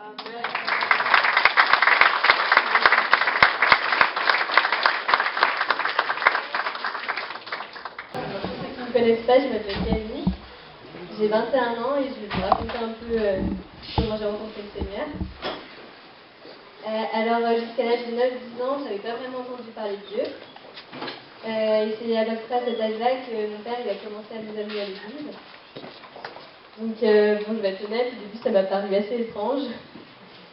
Pour ceux qui ne me connaissent pas, je m'appelle Camille, j'ai 21 ans et je vais vous raconter un peu comment j'ai rencontré le Seigneur. Jusqu'à l'âge de 9-10 ans, je n'avais pas vraiment entendu parler de Dieu. Et c'est à peu près à cet âge-là que mon père il a commencé à nous amener à l'église. Donc, je vais être honnête, au début ça m'a paru assez étrange.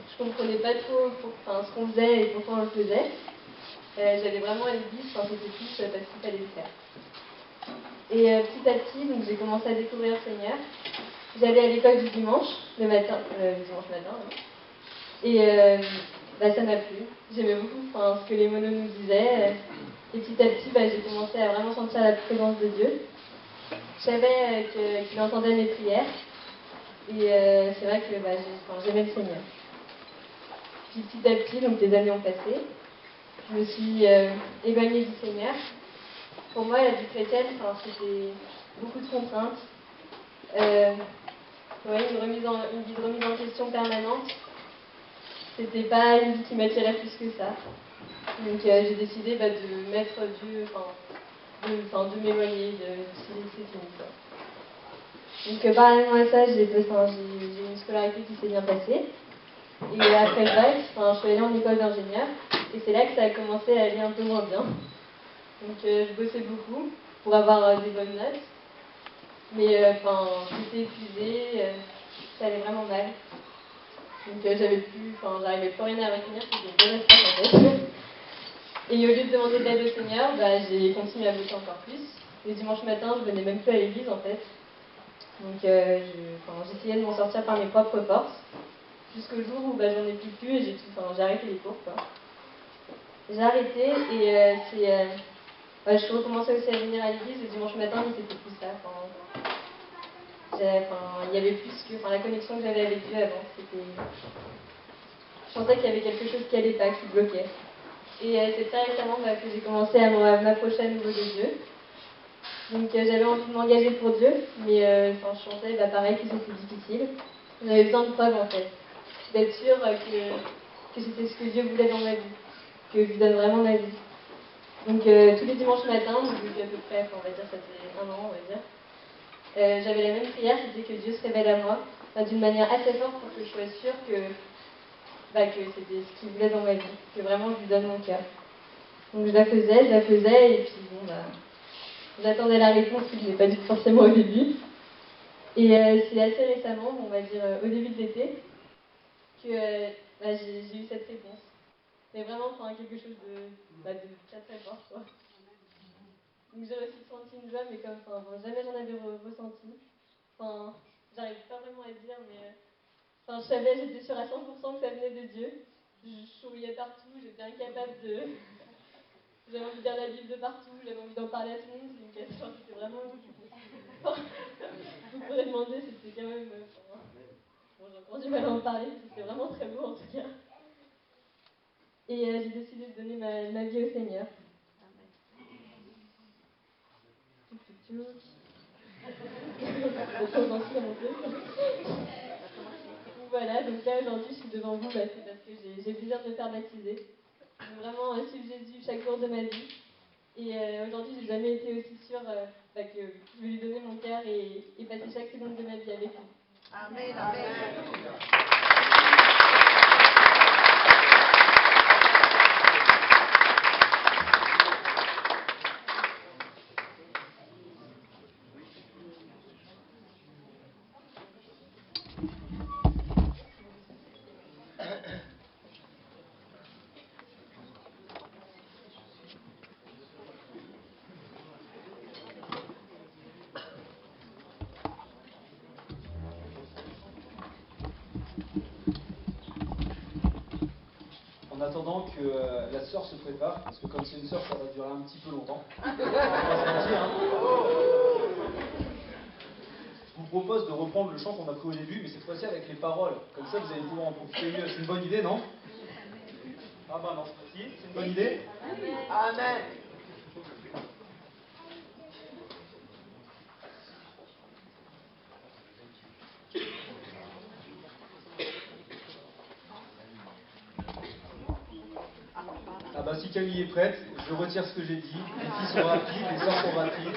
Je comprenais pas trop ce qu'on faisait et pourquoi on le faisait. J'allais vraiment à l'église, c'était plus parce qu'il fallait le faire. Et petit à petit, donc, j'ai commencé à découvrir le Seigneur. J'allais à l'école du dimanche, le dimanche matin. Et ça m'a plu. J'aimais beaucoup ce que les monos nous disaient. Et petit à petit, j'ai commencé à vraiment sentir la présence de Dieu. Je savais qu'il entendait mes prières. Et c'est vrai que j'aimais le Seigneur. Puis petit à petit, donc les années ont passé. Je me suis éloignée du Seigneur. Pour moi, la vie chrétienne, c'était beaucoup de contraintes. Une vie de remise en question permanente. C'était pas une vie qui m'attirait plus que ça. Donc j'ai décidé de mettre Dieu, de m'éloigner, c'est fini quoi. Donc parallèlement à ça, j'ai une scolarité qui s'est bien passée. Et après le bac, je suis allée en école d'ingénieur. Et c'est là que ça a commencé à aller un peu moins bien. Donc je bossais beaucoup pour avoir des bonnes notes. Mais j'étais épuisée, ça allait vraiment mal. Donc j'arrivais plus rien à retenir, c'était une bonne stress en fait. Et au lieu de demander de l'aide au Seigneur, j'ai continué à bosser encore plus. Le dimanche matin, je venais même plus à l'église en fait. Donc j'essayais de m'en sortir par mes propres forces. Jusqu'au jour où j'en ai plus et j'ai arrêté les cours quoi. J'ai arrêté et je suis recommencée aussi à venir à l'église le dimanche matin, mais c'était plus ça. Il y avait plus que la connexion que j'avais avec Dieu avant. Je sentais qu'il y avait quelque chose qui allait pas, qui bloquait. Et c'est très récemment que j'ai commencé à m'approcher à nouveau de Dieu. Donc j'avais envie de m'engager pour Dieu, mais je sentais pareil que c'était difficile. J'avais besoin de preuves en fait, d'être sûre que c'était ce que Dieu voulait dans ma vie, que je lui donne vraiment ma vie. Donc tous les dimanches matins, depuis à peu près, ça fait 1 an on va dire, j'avais la même prière, c'était que Dieu se révèle à moi, d'une manière assez forte pour que je sois sûre que c'était ce qu'il voulait dans ma vie, que vraiment je lui donne mon cœur. Donc je la faisais, et puis j'attendais la réponse que je n'ai pas dit forcément au début. Et c'est assez récemment, on va dire au début de l'été, que j'ai eu cette réponse. C'est vraiment quelque chose de très très fort, quoi. Donc j'ai aussi senti une joie, mais comme jamais j'en avais ressenti. J'arrive pas vraiment à le dire, mais je savais, j'étais sûre à 100% que ça venait de Dieu. Je souriais partout, j'étais incapable de... J'avais envie de lire la Bible de partout, j'avais envie d'en parler à tout le monde, c'était vraiment... Vous pourrez demander, c'était quand même... j'ai encore du mal à en parler, c'était vraiment très beau en tout cas. Et j'ai décidé de donner ma vie au Seigneur. Voilà, donc là aujourd'hui je suis devant vous, c'est parce que j'ai plaisir de me faire baptiser. De vraiment suivre Jésus chaque jour de ma vie. Et aujourd'hui j'ai jamais été aussi sûre que je vais lui donner mon cœur et passer chaque seconde de ma vie avec lui. Amen, amen. En attendant que la sœur se prépare, parce que comme c'est une sœur, ça va durer un petit peu longtemps. On va se mentir, hein. Je vous propose de reprendre le chant qu'on a pris au début, mais cette fois-ci avec les paroles. Comme ça, vous allez pouvoir en profiter mieux. C'est une bonne idée, non? Ah bah non, si, c'est une bonne idée. Amen. bah, si Camille est prête, je retire ce que j'ai dit. Les filles sont rapides, les sœurs sont rapides.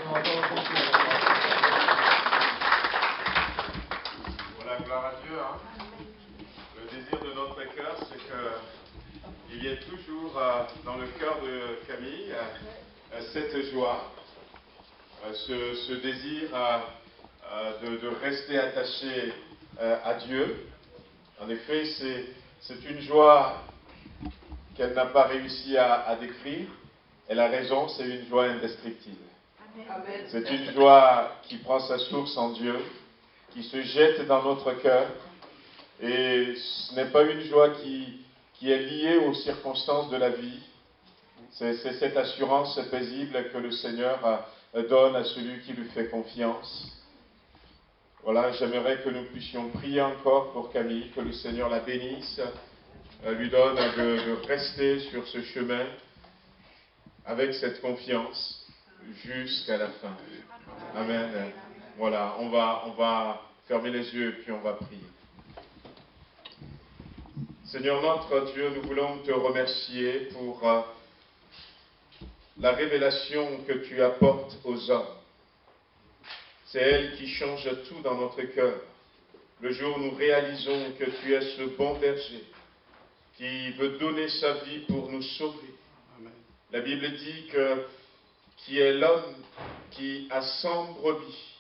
On va pas reprendre tout. Voilà, gloire à Dieu. Hein. Le désir de notre cœur, c'est qu'il y ait toujours dans le cœur de Camille cette joie, ce désir de rester attaché à Dieu. En effet, c'est une joie qu'elle n'a pas réussi à décrire. Elle a raison, c'est une joie indestructible. C'est une joie qui prend sa source en Dieu, qui se jette dans notre cœur. Et ce n'est pas une joie qui est liée aux circonstances de la vie. C'est cette assurance paisible que le Seigneur donne à celui qui lui fait confiance. Voilà, j'aimerais que nous puissions prier encore pour Camille, que le Seigneur la bénisse, lui donne de rester sur ce chemin avec cette confiance jusqu'à la fin. Amen. Voilà, on va fermer les yeux et puis on va prier. Seigneur notre Dieu, nous voulons te remercier pour la révélation que tu apportes aux hommes. C'est elle qui change tout dans notre cœur. Le jour où nous réalisons que tu es ce bon berger qui veut donner sa vie pour nous sauver. Amen. La Bible dit que qui est l'homme qui a 100 brebis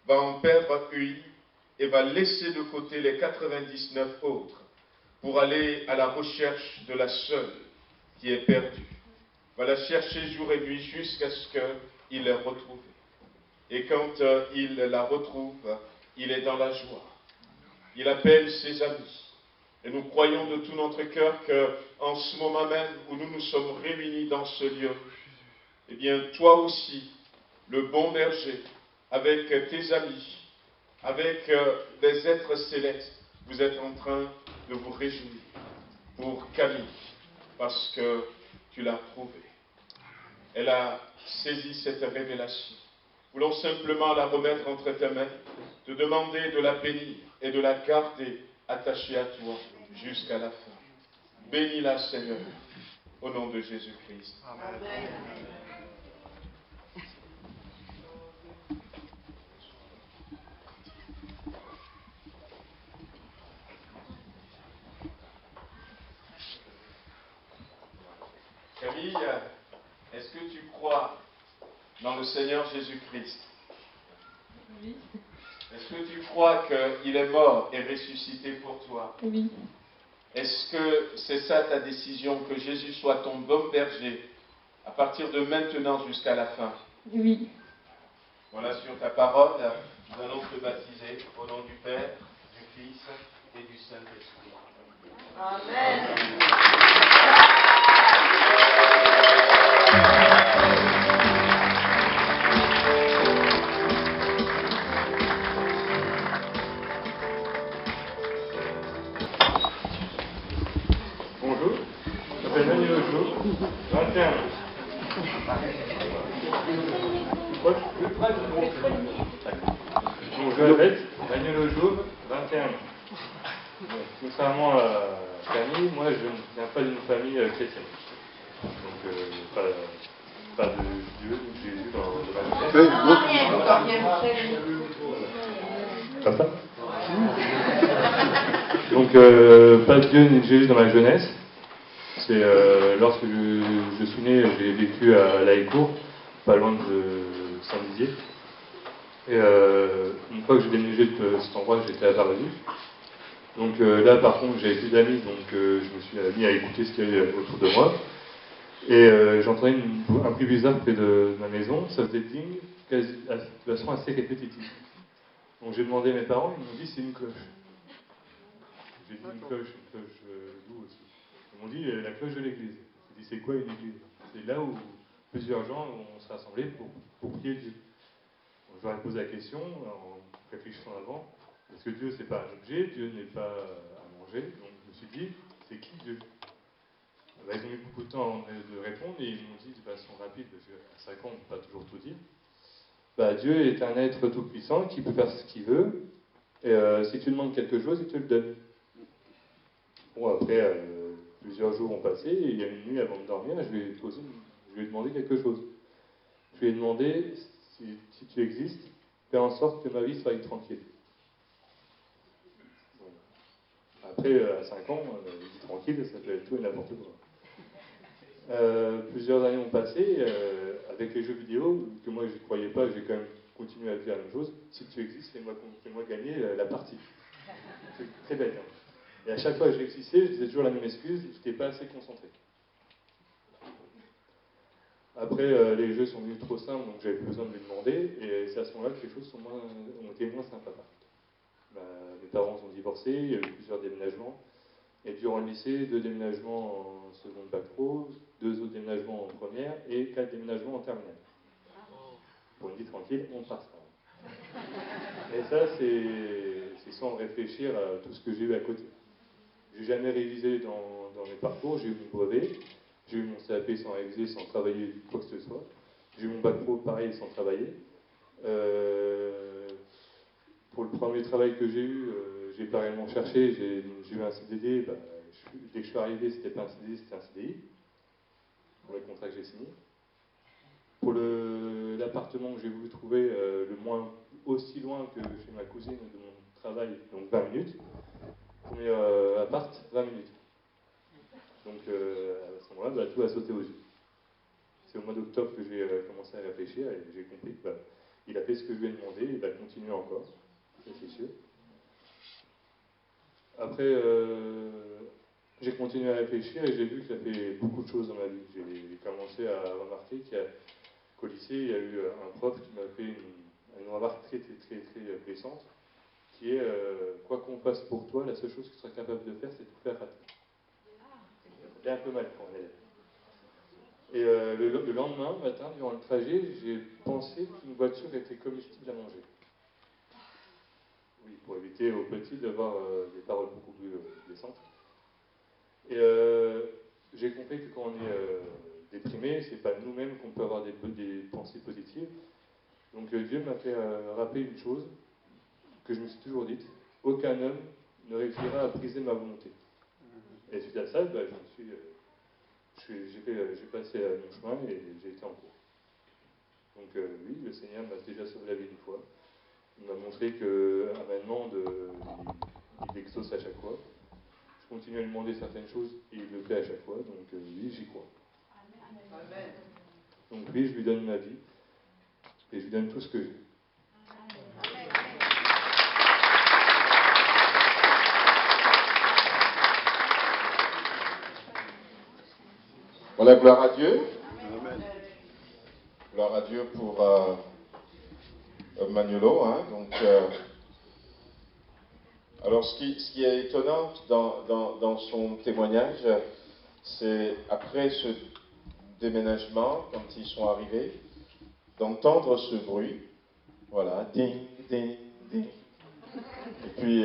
va en perdre une et va laisser de côté les 99 autres pour aller à la recherche de la seule qui est perdue. Va la chercher jour et nuit jusqu'à ce qu'il l'ait retrouvée. Et quand il la retrouve, il est dans la joie. Il appelle ses amis. Et nous croyons de tout notre cœur qu'en ce moment même où nous nous sommes réunis dans ce lieu, eh bien, toi aussi, le bon berger, avec tes amis, avec des êtres célestes, vous êtes en train de vous réjouir pour Camille, parce que tu l'as trouvée. Elle a saisi cette révélation. Nous voulons simplement la remettre entre tes mains, te demander de la bénir et de la garder attachée à toi jusqu'à la fin. Bénis-la, Seigneur, au nom de Jésus-Christ. Amen. Camille, est-ce que tu crois dans le Seigneur Jésus-Christ? Oui. Est-ce que tu crois qu'il est mort et ressuscité pour toi? Oui. Est-ce que c'est ça ta décision, que Jésus soit ton bon berger à partir de maintenant jusqu'à la fin? Oui. Voilà, sur ta parole, nous allons te baptiser au nom du Père, du Fils et du Saint-Esprit. Amen. Bonjour, je m'appelle Daniel Ojo, 21 ans. Donc je répète, Daniel Ojo, 21 ans. Contrairement à Camille, moi je ne viens pas d'une famille chrétienne. Donc pas de Dieu ni de Jésus dans ma jeunesse. Comme ça. Donc pas de Dieu ni de Jésus dans ma jeunesse. C'est lorsque je suis né, j'ai vécu à Laécourt, pas loin de Saint-Dizier. Et une fois que j'ai déménagé de cet endroit, j'étais à Paradis. Donc là, par contre, j'avais plus d'amis, donc je me suis mis à écouter ce qu'il y avait autour de moi. Et j'entendais un bruit bizarre près de ma maison. Ça faisait ding, de façon assez répétitive. Donc j'ai demandé à mes parents, ils m'ont dit c'est une cloche. J'ai dit une cloche d'où aussi. Ils m'ont dit la cloche de l'église. J'ai dit c'est quoi une église? C'est là où plusieurs gens vont se rassembler pour prier Dieu. Donc, je leur ai posé la question en réfléchissant avant. Parce que Dieu, c'est pas un objet, Dieu n'est pas à manger. Donc je me suis dit, c'est qui Dieu? Ils ont mis beaucoup de temps avant de répondre et ils m'ont dit de façon rapide, parce qu'à 5 ans, on ne peut pas toujours tout dire. Dieu est un être tout-puissant qui peut faire ce qu'il veut. Et si tu demandes quelque chose, il te le donne. Bon, après, Plusieurs jours ont passé et il y a une nuit avant de dormir, je lui ai demandé quelque chose. Je lui ai demandé si tu existes, fais en sorte que ma vie soit tranquille. Bon. Après, à 5 ans, une vie tranquille, ça peut être tout et n'importe quoi. Plusieurs années ont passé, avec les jeux vidéo, que moi je ne croyais pas, j'ai quand même continué à faire la même chose. Si tu existes, fais-moi gagner la partie. C'est très bête. Hein. Et à chaque fois que je réussissais, je disais toujours la même excuse, je n'étais pas assez concentré. Après, les jeux sont devenus trop simples, donc j'avais plus besoin de les demander, et c'est à ce moment-là que les choses ont été moins sympas. Mes parents ont divorcé, il y a eu plusieurs déménagements, et durant le lycée, 2 déménagements en seconde bac pro, 2 autres déménagements en première, et 4 déménagements en terminale. Pour une vie tranquille, on passe ça. Et ça, c'est sans réfléchir à tout ce que j'ai eu à côté. J'ai jamais révisé dans mes parcours, j'ai eu mon brevet, j'ai eu mon CAP sans réviser, sans travailler quoi que ce soit. J'ai eu mon bac pro pareil sans travailler. Pour le premier travail que j'ai eu, j'ai pas réellement cherché, j'ai eu un CDD, dès que je suis arrivé, c'était pas un CDD, c'était un CDI, pour le contrat que j'ai signé. Pour l'appartement que j'ai voulu trouver le moins aussi loin que chez ma cousine de mon travail, donc 20 minutes. Premier appart, 20 minutes. Donc à ce moment-là, tout a sauté aux yeux. C'est au mois d'octobre que j'ai commencé à réfléchir et j'ai compris qu'il a fait ce que je lui ai demandé et il va continuer encore, ça c'est sûr. Après, j'ai continué à réfléchir et j'ai vu qu'il a fait beaucoup de choses dans ma vie. J'ai commencé à remarquer qu'au lycée, il y a eu un prof qui m'a fait une remarque très blessante, qui est quoi qu'on fasse pour toi, la seule chose que tu seras capable de faire, c'est de tout faire rater. C'est un peu mal pour un élève. Et le lendemain matin, durant le trajet, j'ai pensé qu'une voiture était comestible à manger. Oui, pour éviter aux petits d'avoir des paroles beaucoup plus blessantes. Et j'ai compris que quand on est déprimé, c'est pas nous-mêmes qu'on peut avoir des pensées positives. Donc Dieu m'a fait rappeler une chose que je me suis toujours dite, aucun homme ne réussira à briser ma volonté. Et suite à ça, j'ai passé mon chemin et j'ai été en cours. Donc oui, le Seigneur m'a déjà sauvé la vie une fois. Il m'a montré qu'un amènement, il exauce à chaque fois. Je continue à lui demander certaines choses et il le fait à chaque fois. Donc oui, j'y crois. Amen. Donc oui, je lui donne ma vie et je lui donne tout ce que j'ai. Voilà, gloire à Dieu. Amen. Gloire à Dieu pour Magnolo. Hein, donc, alors, ce qui est étonnant dans son témoignage, c'est après ce déménagement, quand ils sont arrivés, d'entendre ce bruit. Voilà, ding, ding, ding. Et puis,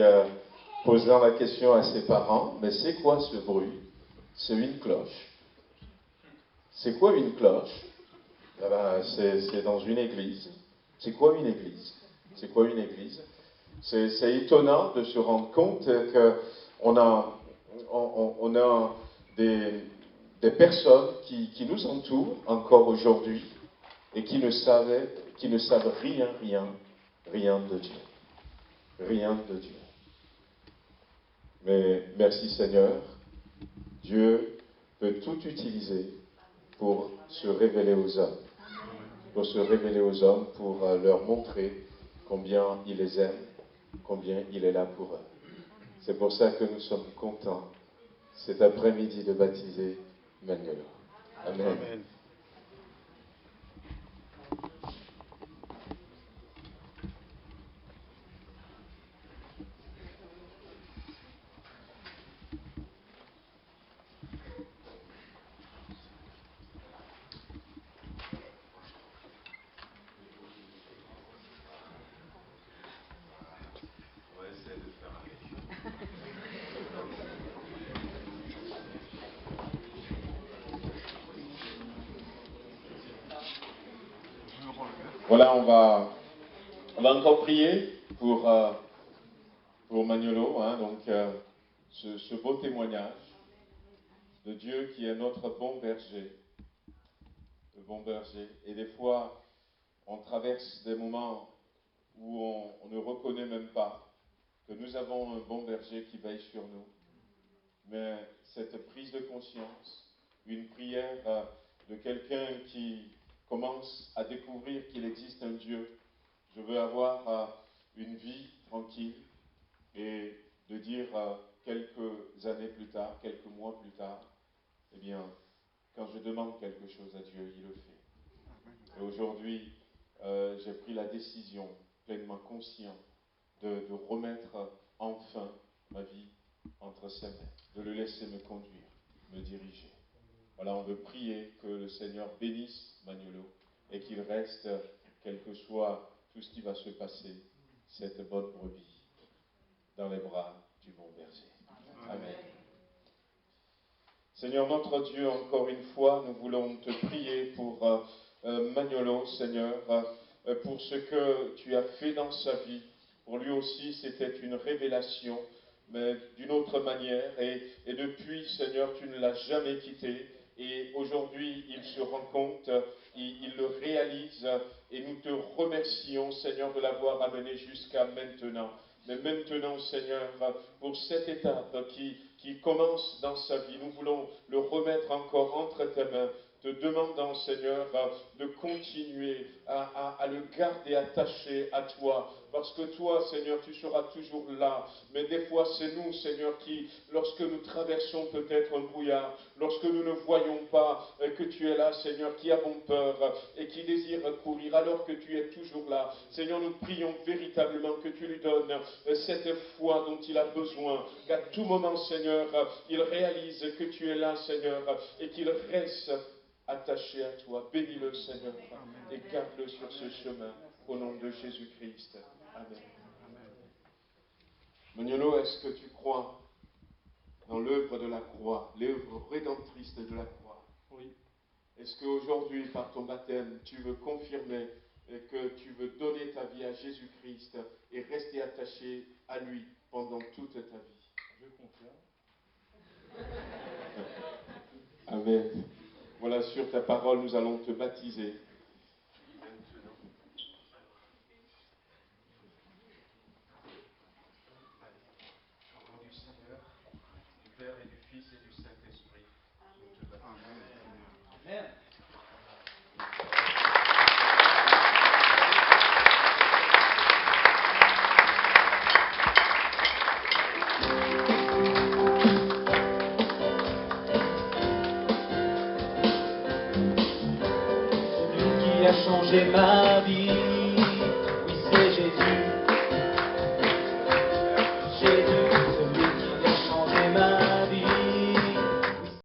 posant la question à ses parents, mais c'est quoi ce bruit? C'est une cloche. C'est quoi une cloche? Eh ben, c'est dans une église. C'est quoi une église? C'est quoi une église? C'est étonnant de se rendre compte qu'on a des personnes qui nous entourent encore aujourd'hui et qui ne savent rien de Dieu. Rien de Dieu. Mais merci Seigneur, Dieu peut tout utiliser pour se révéler aux hommes. Pour se révéler aux hommes, pour leur montrer combien il les aime, combien il est là pour eux. C'est pour ça que nous sommes contents cet après-midi de baptiser Manuela. Amen. Amen. Voilà, on va encore prier pour Magnolo, hein, donc ce beau témoignage. de Dieu qui est notre bon berger. Le bon berger. Et des fois, on traverse des moments où on ne reconnaît même pas que nous avons un bon berger qui veille sur nous. Mais cette prise de conscience, une prière de quelqu'un qui commence à découvrir qu'il existe un Dieu. Je veux avoir une vie tranquille et de dire quelques années plus tard, quelques mois plus tard, eh bien, quand je demande quelque chose à Dieu, il le fait. Et aujourd'hui, j'ai pris la décision, pleinement conscient, de remettre enfin ma vie entre ses mains, de le laisser me conduire, me diriger. Voilà, on veut prier que le Seigneur bénisse Magnolo et qu'il reste, quel que soit tout ce qui va se passer, cette bonne brebis dans les bras du bon berger. Amen. Seigneur notre Dieu, encore une fois, nous voulons te prier pour Magnolo, Seigneur, pour ce que tu as fait dans sa vie. Pour lui aussi, c'était une révélation, mais d'une autre manière. Et depuis, Seigneur, tu ne l'as jamais quitté. Et aujourd'hui, il se rend compte, il le réalise. Et nous te remercions, Seigneur, de l'avoir amené jusqu'à maintenant. Mais maintenant, Seigneur, pour cette étape qui commence dans sa vie, nous voulons le remettre encore entre tes mains, te demandant, Seigneur, de continuer à le garder attaché à toi. Parce que toi, Seigneur, tu seras toujours là. Mais des fois, c'est nous, Seigneur, qui, lorsque nous traversons peut-être un brouillard, lorsque nous ne voyons pas que tu es là, Seigneur, qui avons peur et qui désirent courir alors que tu es toujours là. Seigneur, nous prions véritablement que tu lui donnes cette foi dont il a besoin, qu'à tout moment, Seigneur, il réalise que tu es là, Seigneur, et qu'il reste attaché à toi. Bénis-le, Seigneur, et garde-le sur ce chemin, au nom de Jésus-Christ. Amen. Magnolo, est-ce que tu crois dans l'œuvre de la croix, l'œuvre rédemptrice de la croix? Oui. Est-ce qu'aujourd'hui, par ton baptême, tu veux confirmer que tu veux donner ta vie à Jésus-Christ et rester attaché à lui pendant toute ta vie? Je confirme. Amen. Voilà, sur ta parole, nous allons te baptiser. Au nom du Seigneur, du Père et du Fils et du Saint-Esprit, nous te baptisons. Amen. Lui qui a changé ma vie.